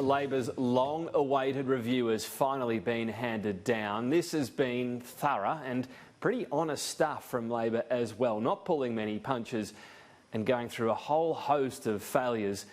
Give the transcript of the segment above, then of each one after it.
Labor's long-awaited review has finally been handed down. This has been thorough and pretty honest stuff from Labor as well, not pulling many punches and going through a whole host of failures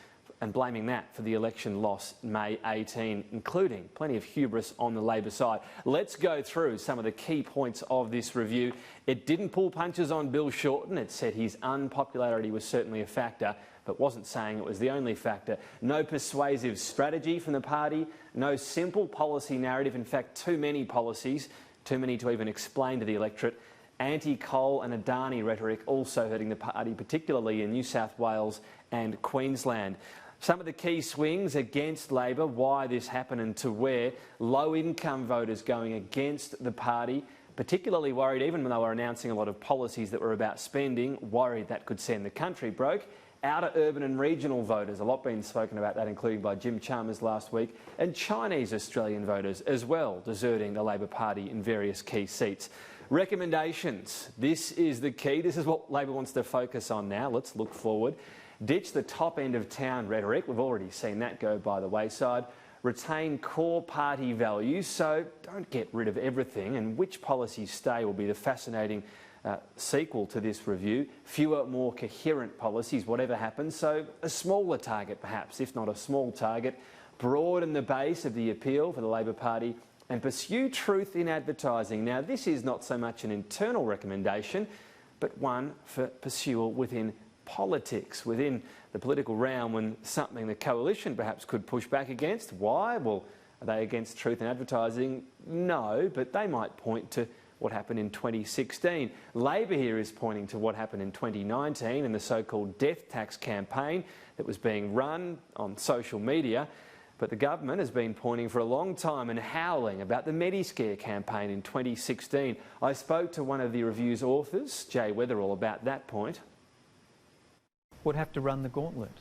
and blaming that for the election loss May 18, including plenty of hubris on the Labor side. Let's go through some of the key points of this review. It didn't pull punches on Bill Shorten. It said his unpopularity was certainly a factor, but wasn't saying it was the only factor. No persuasive strategy from the party, no simple policy narrative. In fact, too many policies, too many to even explain to the electorate. Anti-coal and Adani rhetoric also hurting the party, particularly in New South Wales and Queensland. Some of the key swings against Labor, why this happened and to where. Low-income voters going against the party, particularly worried, even when they were announcing a lot of policies that were about spending, worried that could send the country broke. Outer urban and regional voters, a lot been spoken about that, including by Jim Chalmers last week, and Chinese Australian voters as well, deserting the Labor Party in various key seats. Recommendations. This is the key. This is what Labor wants to focus on now. Let's look forward. Ditch the top end of town rhetoric. We've already seen that go by the wayside. Retain core party values, so don't get rid of everything, and which policies stay will be the fascinating sequel to this review. Fewer, more coherent policies, whatever happens, so a smaller target perhaps, if not a small target. Broaden the base of the appeal for the Labor Party and pursue truth in advertising. Now, this is not so much an internal recommendation, but one for pursual within politics, within the political realm, when something the coalition perhaps could push back against. Why? Well, are they against truth in advertising? No, but they might point to what happened in 2016. Labor here is pointing to what happened in 2019 and the so-called death tax campaign that was being run on social media. But the government has been pointing for a long time and howling about the Mediscare campaign in 2016. I spoke to one of the review's authors, Jay Weatherall, about that point. Would have to run the gauntlet.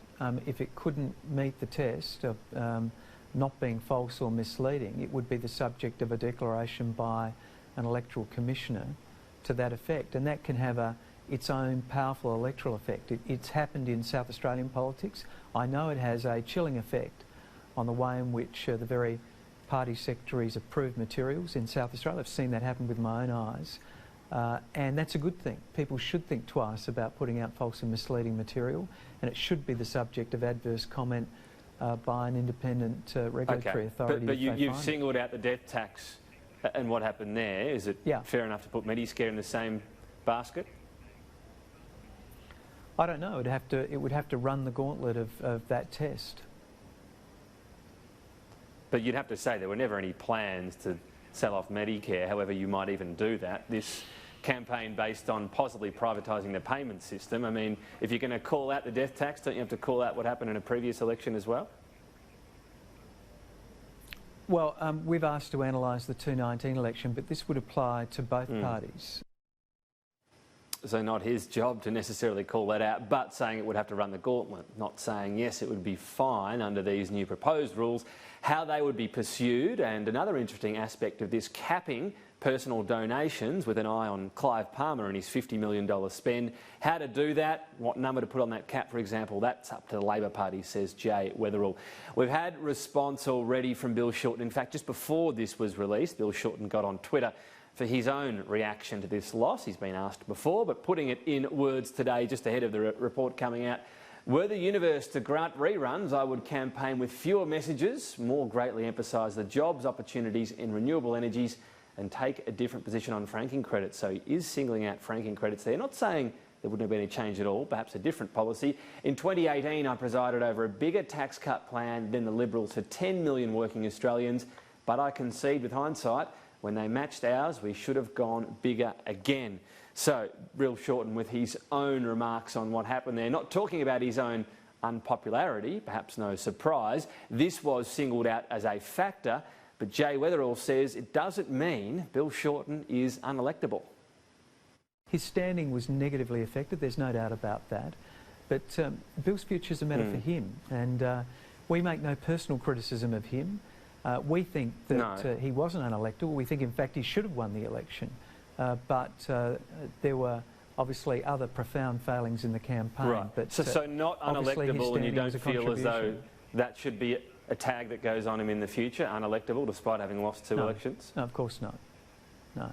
If it couldn't meet the test of not being false or misleading, it would be the subject of a declaration by an electoral commissioner to that effect, and that can have its own powerful electoral effect. It's happened in South Australian politics. I know it has a chilling effect on the way in which the very party secretaries approve materials in South Australia. I've seen that happen with my own eyes. And that's a good thing. People should think twice about putting out false and misleading material, and it should be the subject of adverse comment by an independent regulatory authority. But you've singled out the death tax and what happened there. Is it fair enough to put Mediscare in the same basket? I don't know. It would have to run the gauntlet of that test. But you'd have to say there were never any plans to sell off Medicare, however you might even do that. This campaign based on possibly privatising the payment system. I mean, if you're going to call out the death tax, don't you have to call out what happened in a previous election as well? Well, we've asked to analyse the 2019 election, but this would apply to both parties. So not his job to necessarily call that out, but saying it would have to run the gauntlet, not saying, yes, it would be fine under these new proposed rules, how they would be pursued. And another interesting aspect of this, capping personal donations with an eye on Clive Palmer and his $50 million spend. How to do that, what number to put on that cap, for example, that's up to the Labor Party, says Jay Weatherall. We've had response already from Bill Shorten. In fact, just before this was released, Bill Shorten got on Twitter for his own reaction to this loss. He's been asked before, but putting it in words today, just ahead of the report coming out. Were the universe to grant reruns, I would campaign with fewer messages, more greatly emphasise the jobs, opportunities in renewable energies, and take a different position on franking credits. So he is singling out franking credits there, not saying there wouldn't have been any change at all, perhaps a different policy. In 2018, I presided over a bigger tax cut plan than the Liberals for 10 million working Australians, but I concede with hindsight, when they matched ours, we should have gone bigger again. So, Bill Shorten with his own remarks on what happened there, not talking about his own unpopularity, perhaps no surprise. This was singled out as a factor, but Jay Weatherall says it doesn't mean Bill Shorten is unelectable. His standing was negatively affected, there's no doubt about that. But Bill's future is a matter for him, and we make no personal criticism of him. We think that he wasn't unelectable. We think, in fact, he should have won the election. But there were obviously other profound failings in the campaign. Right. But, so not unelectable, and you don't feel as though that should be a tag that goes on him in the future, unelectable, despite having lost two elections? No, of course not. No.